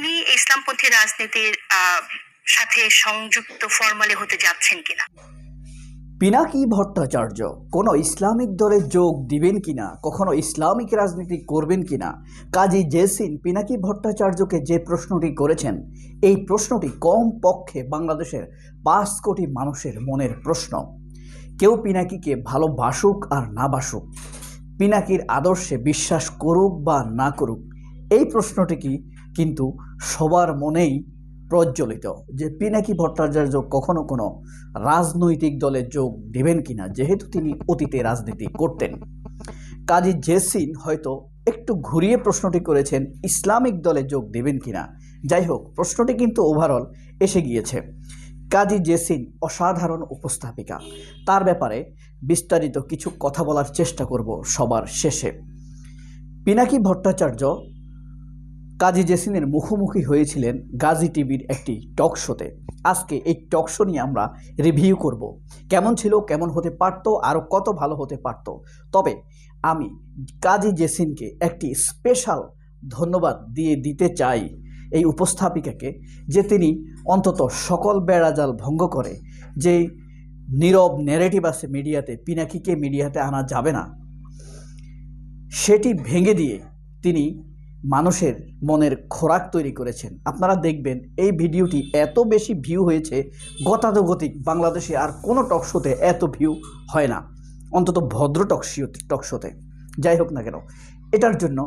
আপনি ইসলামপন্থী রাজনীতির সাথে সংযুক্ত ফরমালি হতে যাচ্ছেন কিনা? পিনাকি ভট্টাচার্য কোনো ইসলামিক দলে যোগ দিবেন কিনা, কখনো ইসলামিক রাজনীতি করবেন কিনা, কাজী জেসিন পিনাকি ভট্টাচার্যকে যে প্রশ্নটি করেছেন, এই প্রশ্নটি কম পক্ষে বাংলাদেশের 5 কোটি মানুষের মনের প্রশ্ন। কেউ পিনাকিকে ভালোবাসুক আর না বাসুক, পিনাকির আদর্শে বিশ্বাস করুক বা না করুক, এই প্রশ্নটি কিন্তু সবার মনেই প্রজ্বলিত যে পিনাকি ভট্টাচার্য কখনো কোনো রাজনৈতিক দলে যোগ দেবেন কিনা, যেহেতু তিনি অতীতে রাজনীতি করতেন। কাজী জেসিন হয়তো একটু ঘুরিয়ে প্রশ্নটি করেছেন ইসলামিক দলে যোগ দেবেন কিনা। যাই হোক, প্রশ্নটি কিন্তু ওভারঅল এসে গিয়েছে। কাজী জেসিন অসাধারণ উপস্থাপিকা, তার ব্যাপারে বিস্তারিত কিছু কথা বলার চেষ্টা করব সবার শেষে। পিনাকি ভট্টাচার্য কাজী জেসিনের মুখোমুখি হয়েছিলেন গাজী টিভির একটি টক শোতে। আজকে এই টক শো নিয়ে আমরা রিভিউ করব, কেমন ছিল, কেমন হতে পারত, আরও কত ভালো হতে পারত। তবে আমি কাজী জেসিনকে একটি স্পেশাল ধন্যবাদ দিতে চাই এই উপস্থাপিকাকে, যে তিনি অন্তত সকল বেড়াজাল ভঙ্গ করে যে নীরব ন্যারেটিভ আছে মিডিয়াতে, পিনাকিকে মিডিয়াতে আনা যাবে না, সেটি ভেঙে দিয়ে তিনি মানুষের মনের খোরাক তৈরি করেছেন। আপনারা দেখবেন এই ভিডিওটি এত বেশি ভিউ হয়েছে, গতানুগতিক বাংলাদেশে আর কোনো টক শোতে এত ভিউ হয় না, অন্তত ভদ্র টক শোতে। যাই হোক না কেন, এটার জন্য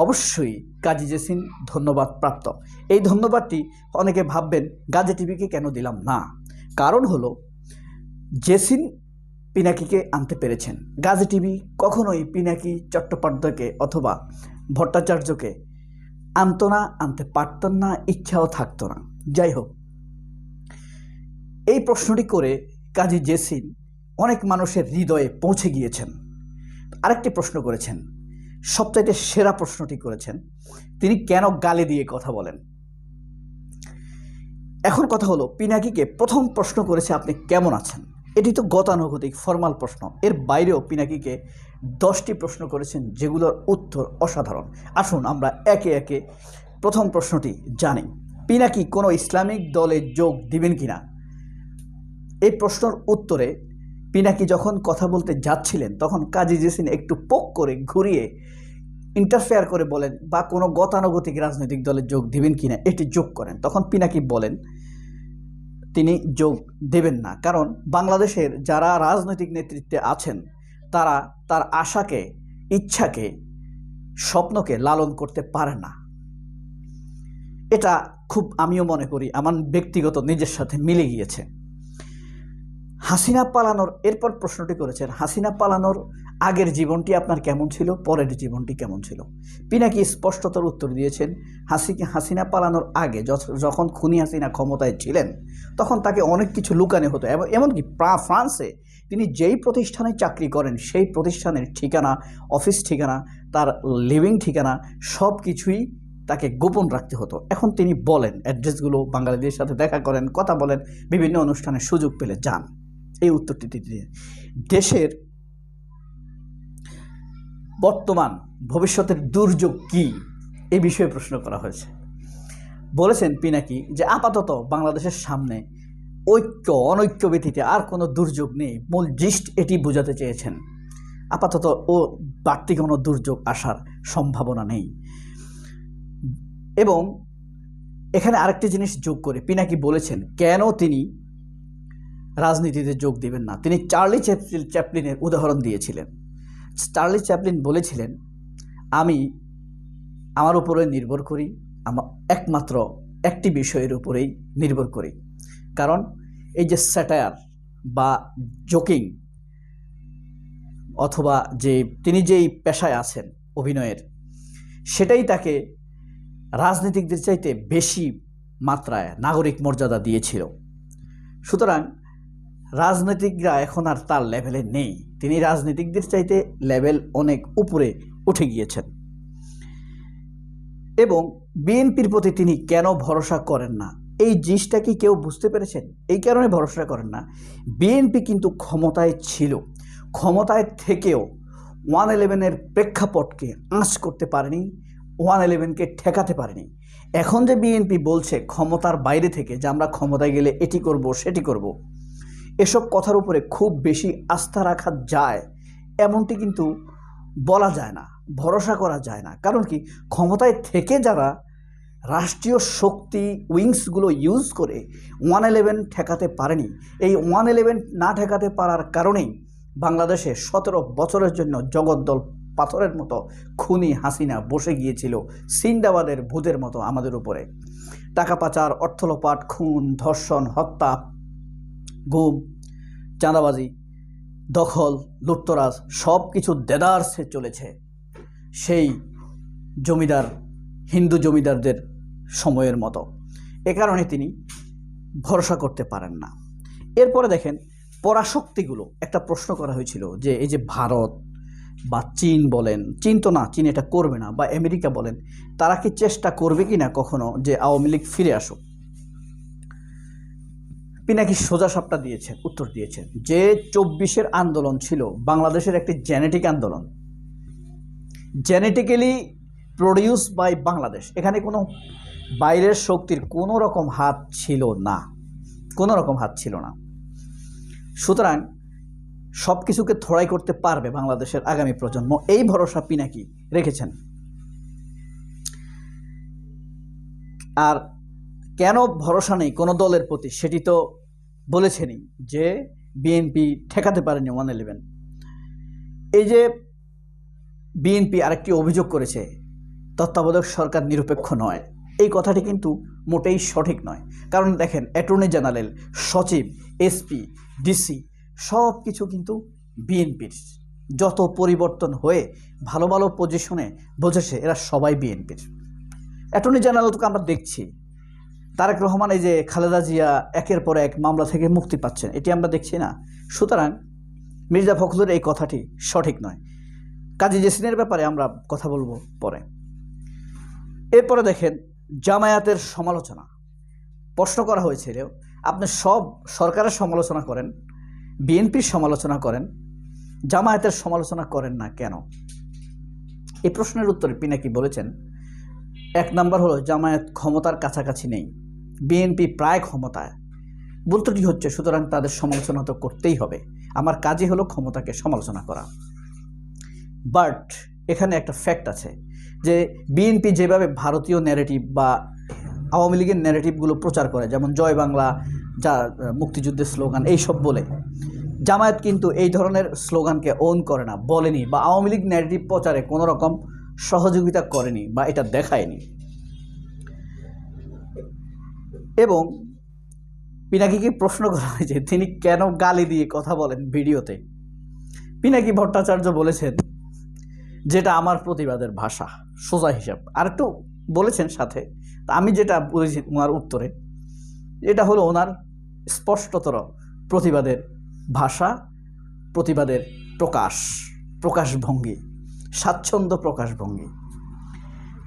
অবশ্যই কাজী জেসিন ধন্যবাদ প্রাপ্ত। এই ধন্যবাদটি অনেকে ভাববেন গাজী টিভিকে কেন দিলাম না, কারণ হলো জেসিন পিনাকিকে আনতে পেরেছেন। গাজী টিভি কখনোই পিনাকি চট্টোপাধ্যায়কে অথবা ভট্টাচার্যকে আনতে পারতেন না, ইচ্ছাও থাকতো না। যাই হোক, এই প্রশ্নটি করে কাজী জেসিন অনেক মানুষের হৃদয়ে পৌঁছে গিয়েছেন। আরেকটি প্রশ্ন করেছেন, সবচাইতে সেরা প্রশ্নটি করেছেন, তিনি কেন গালি দিয়ে কথা বলেন। এখন কথা হলো, পিনাকিকে প্রথম প্রশ্ন করেছে আপনি কেমন আছেন। এটি তো গতানুগতিক ফরমাল প্রশ্ন, এর বাইরেও পিনাকিকে 10টি প্রশ্ন করেছেন, যেগুলোর উত্তর অসাধারণ। আসুন আমরা একে একে প্রথম প্রশ্নটি জানি। পিনাকি কোনো ইসলামিক দলে যোগ দিবেন কিনা, এই প্রশ্নের উত্তরে পিনাকি যখন কথা বলতে যাচ্ছিলেন, তখন কাজী জেসিন একটু পোক করে ঘুরিয়ে ইন্টারফেয়ার করে বলেন, বা কোনো গতানুগতিক রাজনৈতিক দলে যোগ দিবেন কিনা এটি যোগ করেন। তখন পিনাকি বলেন তিনি যোগ দেবেন না, কারণ বাংলাদেশের যারা রাজনৈতিক নেতৃত্বে আছেন তারা তার আশাকে, ইচ্ছাকে, স্বপ্নকে লালন করতে পারে না। এটা খুব আমিও মনে করি আমার ব্যক্তিগত নিজের সাথে মিলে গিয়েছে। হাসিনা পালানোর এরপর প্রশ্নটি করেছেন, হাসিনা পালানোর আগের জীবনটি আপনার কেমন ছিল, পরের জীবনটি কেমন ছিল। পিনাকি স্পষ্টতর উত্তর দিয়েছেন, হাসিনা পালানোর আগে যখন খুনি হাসিনা ক্ষমতায় ছিলেন, তখন তাকে অনেক কিছু লুকানো হতো। এমনকি ফ্রান্সে তিনি যেই প্রতিষ্ঠানে চাকরি করেন সেই প্রতিষ্ঠানের ঠিকানা, অফিস ঠিকানা, তার লিভিং ঠিকানা সব কিছুই তাকে গোপন রাখতে হতো। এখন তিনি বলেন অ্যাড্রেসগুলো, বাঙালিদের সাথে দেখা করেন, কথা বলেন, বিভিন্ন অনুষ্ঠানে সুযোগ পেলে যান। এই উত্তরটি দিয়ে দেশের বর্তমান ভবিষ্যতের দুর্যোগ কি, এই বিষয়ে প্রশ্ন করা হয়েছে। বলেছেন পিনাকি যে আপাতত বাংলাদেশের সামনে ঐক্য অনৈক্য ব্যতীত আর কোনো দুর্যোগ নেই, মূল জিস্ট এটি বোঝাতে চেয়েছেন। আপাতত বাড়তি কোনো দুর্যোগ আসার সম্ভাবনা নেই। এবং এখানে আরেকটি জিনিস যোগ করে পিনাকি বলেছেন কেন তিনি রাজনীতিতে যোগ দেবেন না। তিনি চার্লি চ্যাপলিনের উদাহরণ দিয়েছিলেন। চার্লি চ্যাপলিন বলেছিলেন, আমি আমার উপরে নির্ভর করি, আমার একমাত্র একটি বিষয়ের উপরেই নির্ভর করি, কারণ এই যে স্যাটায়ার বা জোকিং, অথবা যে তিনি যেই পেশায় আছেন অভিনয়ের, সেটাই তাকে রাজনীতিকদের চাইতে বেশি মাত্রায় নাগরিক মর্যাদা দিয়েছিল। সুতরাং রাজনীতিকরা এখন আর তার লেভেলে নেই, তিনি রাজনীতিকদের চাইতে লেভেল অনেক উপরে উঠে গিয়েছেন। এবং বিএনপির প্রতি তিনি কেন ভরসা করেন না, এই জিনিসটা কি কেউ বুঝতে পেরেছেন? এই কারণে ভরসা করেন না, বিএনপি কিন্তু ক্ষমতায় ছিল, ক্ষমতায় থেকেও 111-এর প্রেক্ষাপটকে আঁচ করতে পারেনি, 111কে ঠেকাতে পারেনি। এখন যে বিএনপি বলছে ক্ষমতার বাইরে থেকে যে আমরা ক্ষমতায় গেলে এটি করব সেটি করব, এসব কথার উপরে খুব বেশি আস্থা রাখা যায় এমনটি কিন্তু বলা যায় না, ভরসা করা যায় না। কারণ কি, ক্ষমতায় থেকে যারা রাষ্ট্রীয় শক্তি উইংসগুলো ইউজ করে 111 ঠেকাতে পারেনি, এই 111 না ঠেকাতে পারার কারণেই বাংলাদেশে 17 বছরের জন্য জগদ্দল পাথরের মতো খুনি হাসিনা বসে গিয়েছিল সিন্দাবাদের ভূতের মতো আমাদের উপরে। টাকা পাচার, অর্থ লোপাট, খুন, ধর্ষণ, হত্যা, গুম, চাঁদাবাজি, দখল, লুটতরাজ সব কিছু দেদারসে চলেছে সেই জমিদার, হিন্দু জমিদারদের সময়ের মতো। এ কারণে তিনি ভরসা করতে পারেন না। এরপরে দেখেন পরাশক্তিগুলো, একটা প্রশ্ন করা হয়েছিল যে এই যে ভারত বা চীন বলেন, চীন তো না, চীন এটা করবে না, বা আমেরিকা বলেন, তারা কি চেষ্টা করবে কি না কখনো যে আওয়ামী লীগ ফিরে আসুক? পিনাকি সোজা সাপটা দিয়েছেন, উত্তর দিয়েছেন যে 24-এর আন্দোলন ছিল বাংলাদেশের একটি জেনেটিক আন্দোলন, জেনেটিক্যালি প্রডিউস বাই বাংলাদেশ। এখানে কোনো বাইরের শক্তির কোনো রকম হাত ছিল না, কোনো রকম হাত ছিল না। সুতরাং সব কিছুকে থড়াই করতে পারবে বাংলাদেশের আগামী প্রজন্ম, এই ভরসা পিনাকি রেখেছেন। আর কেন ভরসা নেই কোনো দলের প্রতি সেটি তো বলেছেনই যে বিএনপি ঠেকাতে পারেনি 111। এই যে বিএনপি আরেকটি অভিযোগ করেছে তত্ত্বাবধায়ক সরকার নিরপেক্ষ নয়, এই কথাটি কিন্তু মোটেই সঠিক নয়। কারণ দেখেন, অ্যাটর্নি জেনারেল, সচিব, এসপি, ডিসি সব কিছু কিন্তু বিএনপির। যত পরিবর্তন হয়ে ভালো ভালো পজিশনে বসেছে এরা সবাই বিএনপির। অ্যাটর্নি জেনারেলকে আমরা দেখছি, তারেক রহমান এই যে খালেদা জিয়া একের পর এক মামলা থেকে মুক্তি পাচ্ছেন, এটি আমরা দেখছি না। সুতরাং মির্জা ফখরুলের এই কথাটি সঠিক নয়। কাজী জেসিনের ব্যাপারে আমরা কথা বলবো পরে। এরপরে দেখেন জামায়াতের সমালোচনা, প্রশ্ন করা হয়েছিল আপনি সব সরকারের সমালোচনা করেন, বিএনপির সমালোচনা করেন, জামায়াতের সমালোচনা করেন না কেন? এই প্রশ্নের উত্তরে পিনাকি বলেছেন, এক নাম্বার হলো জামায়াত ক্ষমতার কাছাকাছি নেই, বিএনপি প্রায় ক্ষমতায়, বলতেটি হচ্ছে, সুতরাং তাদের সমালোচনা তো করতেই হবে, আমার কাজই হলো ক্ষমতাকে সমালোচনা করা। বাট এখানে একটা ফ্যাক্ট আছে যে বিএনপি যেভাবে ভারতীয় ন্যারেটিভ বা আওয়ামী লীগের ন্যারেটিভগুলো প্রচার করে, যেমন জয় বাংলা, যা মুক্তিযুদ্ধের স্লোগান এইসব বলে, জামায়াত কিন্তু এই ধরনের স্লোগানকে ওন করে না, বলেনি, বা আওয়ামী লীগ ন্যারেটিভ প্রচারে কোনো রকম সহযোগিতা করেনি বা এটা দেখায়নি। এবং পিনাকিকে প্রশ্ন করা হয়েছে তিনি কেন গালি দিয়ে কথা বলেন ভিডিওতে। পিনাকি ভট্টাচার্য বলেছেন যেটা আমার প্রতিবাদের ভাষা, সোজা হিসাব। আর একটু বলেছেন সাথে, আমি যেটা বলেছি ওনার উত্তরে, এটা হলো ওনার স্পষ্টতর প্রতিবাদের ভাষা, প্রতিবাদের প্রকাশভঙ্গি, স্বাচ্ছন্দ্য প্রকাশভঙ্গি।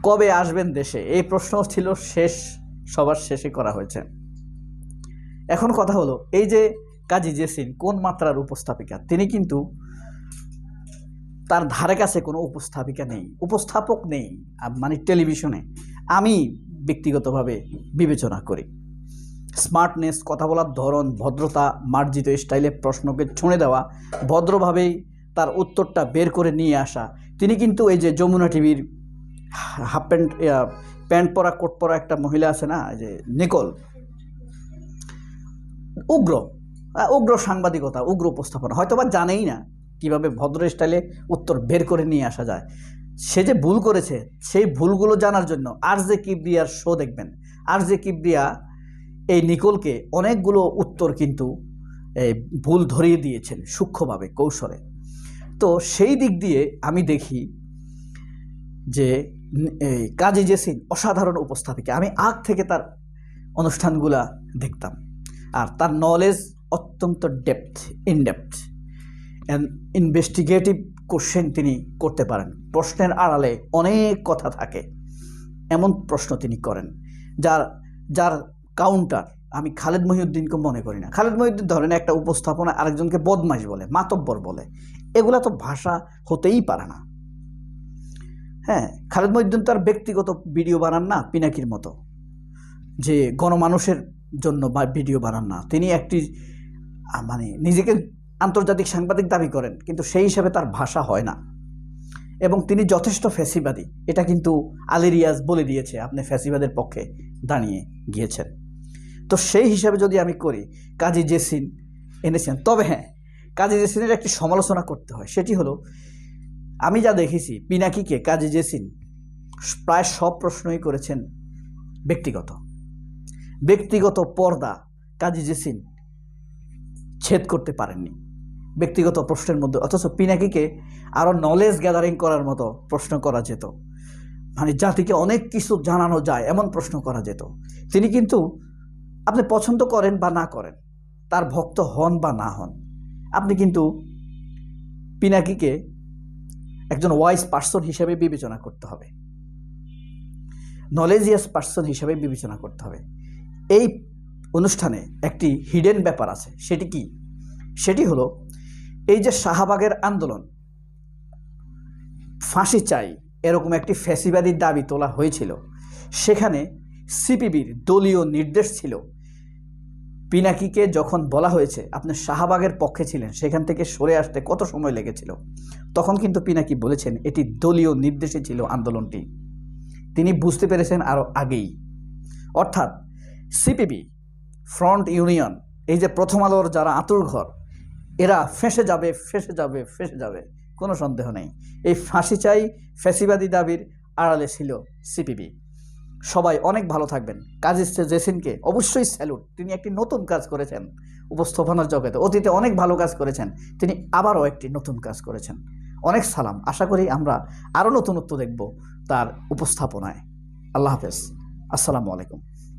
কবে আসবেন দেশে, এই প্রশ্ন ছিল সবার শেষে করা হয়েছে। এখন কথা হলো, এই যে কাজী জেসিন কোন মাত্রার উপস্থাপিকা, তিনি কিন্তু তার ধারে কাছে কোনো উপস্থাপিকা নেই, উপস্থাপক নেই, মানে টেলিভিশনে। আমি ব্যক্তিগতভাবে বিবেচনা করি স্মার্টনেস, কথা বলার ধরন, ভদ্রতা, মার্জিত স্টাইলে প্রশ্নকে ছুঁড়ে দেওয়া, ভদ্রভাবেই তার উত্তরটা বের করে নিয়ে আসা। তিনি কিন্তু এই যে যমুনা টিভির হাফ প্যান্ট পরা কোট পরা একটা মহিলা আছে না, যে নিকোল, উগ্র সাংবাদিকতা, উগ্র উপস্থাপনা, হয়তো বা জানেই না কীভাবে ভদ্র স্টাইলে উত্তর বের করে নিয়ে আসা যায়। সে যে ভুল করেছে সেই ভুলগুলো জানার জন্য আরজে কিবরিয়ার শো দেখবেন। আরজে কিবরিয়া এই নিকোলকে অনেকগুলো উত্তর কিন্তু ভুল ধরিয়ে দিয়েছেন সূক্ষ্মভাবে, কৌশলে। তো সেই দিক দিয়ে আমি দেখি যে কাজী জেসিন অসাধারণ উপস্থাপিকা। আমি আগ থেকে তার অনুষ্ঠানগুলা দেখতাম, আর তার নলেজ অত্যন্ত ইনডেপথ অ্যান্ড ইনভেস্টিগেটিভ কোশ্চেন তিনি করতে পারেন। প্রশ্নের আড়ালে অনেক কথা থাকে, এমন প্রশ্ন তিনি করেন যার কাউন্টার আমি খালেদ মহিউদ্দিনকে মনে করি না। খালেদ মহিউদ্দিন ধরেন একটা উপস্থাপনা আরেকজনকে বদমাইশ বলে, মাতব্বর বলে, এগুলা তো ভাষা হতেই পারে না। হ্যাঁ, খালেদ মহিউদ্দিন তার ব্যক্তিগত ভিডিও বানান না পিনাকির মতো, যে গণমানুষের জন্য ভিডিও বানান না। তিনি একটি মানে নিজেকে আন্তর্জাতিক সাংবাদিক দাবি করেন, কিন্তু সেই হিসাবে তার ভাষা হয় না। এবং তিনি যথেষ্ট ফ্যাসিবাদী, এটা কিন্তু আলী রিয়াজ বলে দিয়েছে, আপনি ফ্যাসিবাদের পক্ষে দাঁড়িয়ে গিয়েছেন। তো সেই হিসাবে যদি আমি করি, কাজী জেসিন এনেছেন, তবে হ্যাঁ, কাজী জেসিনের একটি সমালোচনা করতে হয়। সেটি হলো, আমি যা দেখেছি পিনাকিকে কাজী জেসিন প্রায় সব প্রশ্নই করেছেন ব্যক্তিগত পর্দা কাজী জেসিন ছেদ করতে পারেননি ব্যক্তিগত প্রশ্নের মধ্যে। অথচ পিনাকিকে আরও নলেজ গ্যাদারিং করার মতো প্রশ্ন করা যেত, মানে জাতিকে অনেক কিছু জানানো যায় এমন প্রশ্ন করা যেত। তিনি কিন্তু, আপনি পছন্দ করেন বা না করেন, তার ভক্ত হন বা না হন, আপনি কিন্তু পিনাকিকে একজন ওয়াইজ পার্সন হিসেবে বিবেচনা করতে হবে, নলেজিয়াস পার্সন হিসেবে বিবেচনা করতে হবে। এই অনুষ্ঠানে একটি হিডেন ব্যাপার আছে। সেটি কি? সেটি হলো, এই যে শাহবাগের আন্দোলন, ফাঁসি চাই এরকম একটি ফ্যাসিবাদী দাবি তোলা হয়েছিল, সেখানে সিপিবির দলীয় নির্দেশ ছিল, পিনাকিকে যখন বলা হয়েছে আপনি শাহবাগের পক্ষে ছিলেন, সেখান থেকে সরে আসতে কত সময় লেগেছিল, তখন কিন্তু পিনাকি বলেছেন এটি দলীয় নির্দেশে ছিল আন্দোলনটি। তিনি বুঝতে পেরেছেন আরও আগেই। অর্থাৎ সিপিবি, ফ্রন্ট ইউনিয়ন, এই যে প্রথম আলোর যারা আঁতুড়ঘর, এরা ফেঁসে যাবে, কোনো সন্দেহ নেই। এই ফাঁসি চাই ফ্যাসিবাদী দাবির আড়ালে ছিল সিপিবি। সবাই অনেক ভালো থাকবেন। কাজী জেসিনকে অবশ্যই স্যালুট, তিনি একটি নতুন কাজ করেছেন উপস্থাপনার জগতে। অতীতে অনেক ভালো কাজ করেছেন, তিনি আবারও একটি নতুন কাজ করেছেন। অনেক সালাম। আশা করি আমরা আরও নতুনত্ব দেখব তার উপস্থাপনায়। আল্লাহ হাফেজ, আসসালামু আলাইকুম।